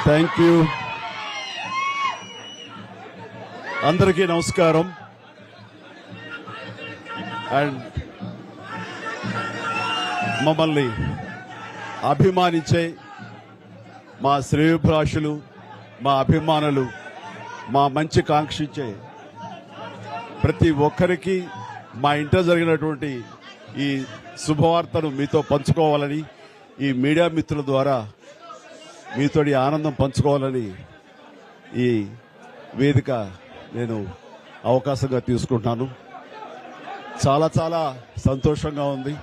Thank you. అందరికీ నమస్కారం. And మమ్మల్ని అభిమానించే మా శ్రేయోభిలాషులు, మా అభిమానులు, మా మంచి కాంక్షించే ప్రతి ఒక్కరికి మా ఇంట్లో జరిగినటువంటి ఈ శుభవార్తను మీతో పంచుకోవాలని, ఈ మీడియా మిత్రుల ద్వారా మీతోటి ఆనందం పంచుకోవాలని ఈ వేదిక నేను అవకాశంగా తీసుకుంటున్నాను. చాలా చాలా సంతోషంగా ఉంది.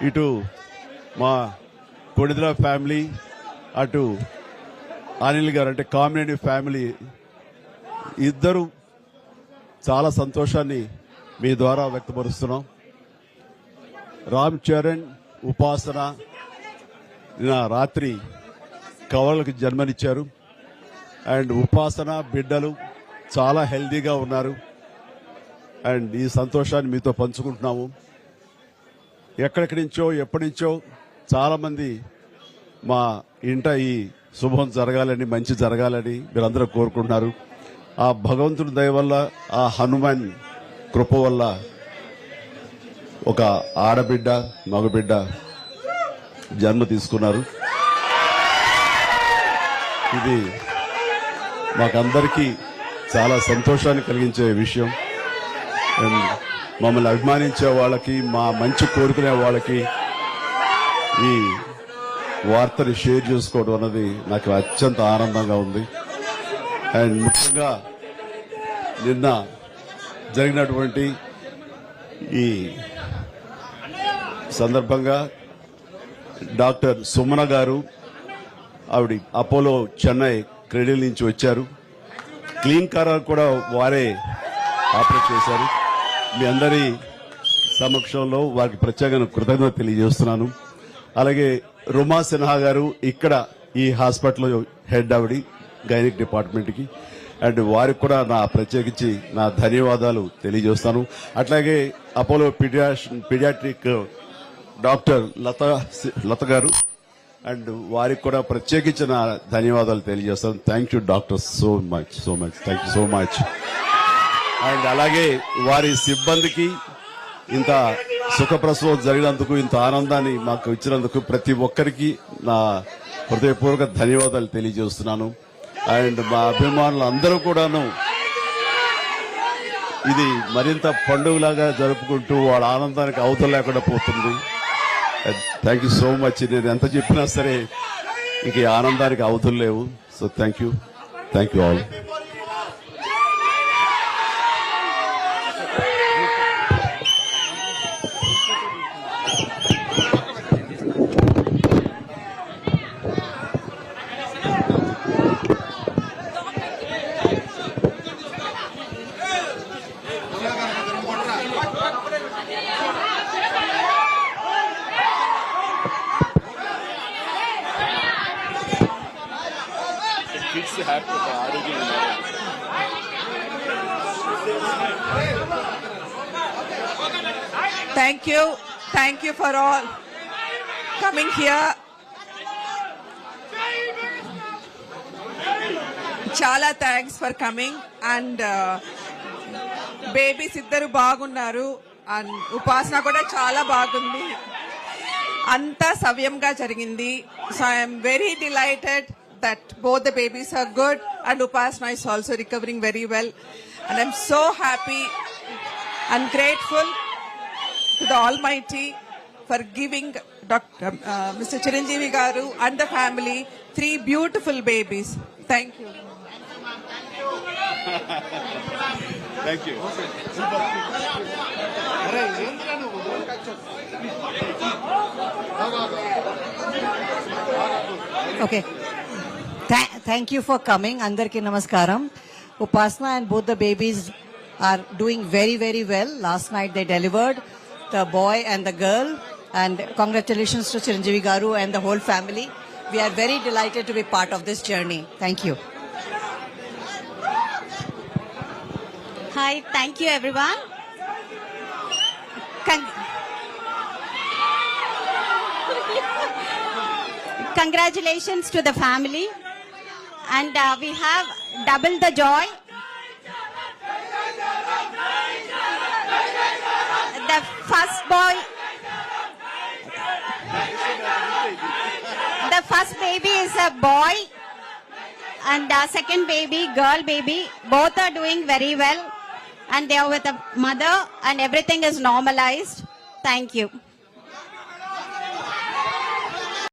ఇటు మా కొడిదల ఫ్యామిలీ, అటు అనిల్ గారు అంటే కామినేని ఫ్యామిలీ ఇద్దరు చాలా సంతోషాన్ని మీ ద్వారా వ్యక్తపరుస్తున్నాం. రామ్ చరణ్, ఉపాసన నిన్న రాత్రి కవలలకు జన్మనిచ్చారు. అండ్ ఉపాసన బిడ్డలు చాలా హెల్దీగా ఉన్నారు. అండ్ ఈ సంతోషాన్ని మీతో పంచుకుంటున్నాము. ఎక్కడెక్కడి నుంచో ఎప్పటి నుంచో చాలా మంది మా ఇంట ఈ శుభం జరగాలని, మంచి జరగాలని మీరందరూ కోరుకుంటున్నారు. ఆ భగవంతుడి దయ వల్ల, ఆ హనుమాన్ కృప వల్ల ఒక ఆడబిడ్డ, మగబిడ్డ జన్మ తీసుకున్నారు. ఇది మాకందరికీ చాలా సంతోషాన్ని కలిగించే విషయం. మమ్మల్ని అభిమానించే వాళ్ళకి, మా మంచి కోరుకునే వాళ్ళకి ఈ వార్తని షేర్ చేసుకోవడం అన్నది నాకు అత్యంత ఆనందంగా ఉంది. అండ్ ముఖ్యంగా నిన్న జరిగినటువంటి ఈ సందర్భంగా డాక్టర్ సుమన గారు, ఆవిడ అపోలో చెన్నై క్రెడిల్ నుంచి వచ్చారు. క్లీన్ కార్ కూడా వారే ఆపరేట్ చేశారు. మీ అందరి సమక్షంలో వారికి ప్రత్యేకంగా కృతజ్ఞత తెలియజేస్తున్నాను. అలాగే రుమా సిన్హా గారు ఇక్కడ ఈ హాస్పిటల్ హెడ్, ఆవిడ గైనిక్ డిపార్ట్మెంట్కి, అండ్ వారికి కూడా నా ప్రత్యేకించి నా ధన్యవాదాలు తెలియజేస్తాను. అట్లాగే అపోలో పీడియాట్రిక్ డాక్టర్ లత గారు, అండ్ వారికి కూడా ప్రత్యేకించి నా ధన్యవాదాలు తెలియజేస్తాను. Thank you doctor, so much thank you so much. And అలాగే వారి సిబ్బందికి ఇంత సుఖప్రసవం జరిగినందుకు, ఇంత ఆనందాన్ని మాకు ఇచ్చినందుకు ప్రతి ఒక్కరికి నా హృదయపూర్వక ధన్యవాదాలు తెలియజేస్తున్నాను. అండ్ మా అభిమానులు అందరూ కూడాను ఇది మరింత పండుగలాగా జరుపుకుంటూ వాళ్ళ ఆనందానికి అవతల లేకుండా పోతుంది. Thank you so much. నేను ఎంత చెప్పినా సరే ఇంక ఈ ఆనందానికి అవతలు లేవు. So thank you all. Thank you for all coming here. Chala thanks for coming. And babies iddaru baagunnaru and upasana kuda chala baagundi. Anta savyamga jarigindi. So I am very delighted that both the babies are good and Upasana is also recovering very well. And I'm so happy and grateful to the Almighty for giving Mr. Chiranjeevi Garu and the family 3 beautiful babies. Thank you. Thank you. Okay. Thank you for coming. Andarki namaskaram. Upasana and both the babies are doing very, very well. Last night they delivered the boy and the girl. And congratulations to Chiranjeevi Garu and the whole family. We are very delighted to be part of this journey. Thank you. Hi, thank you everyone. Congratulations to the family. And we have double the joy. The first boy, the first baby is a boy, and the second baby, girl baby, both are doing very well, and they are with a mother, and everything is normalized. Thank you.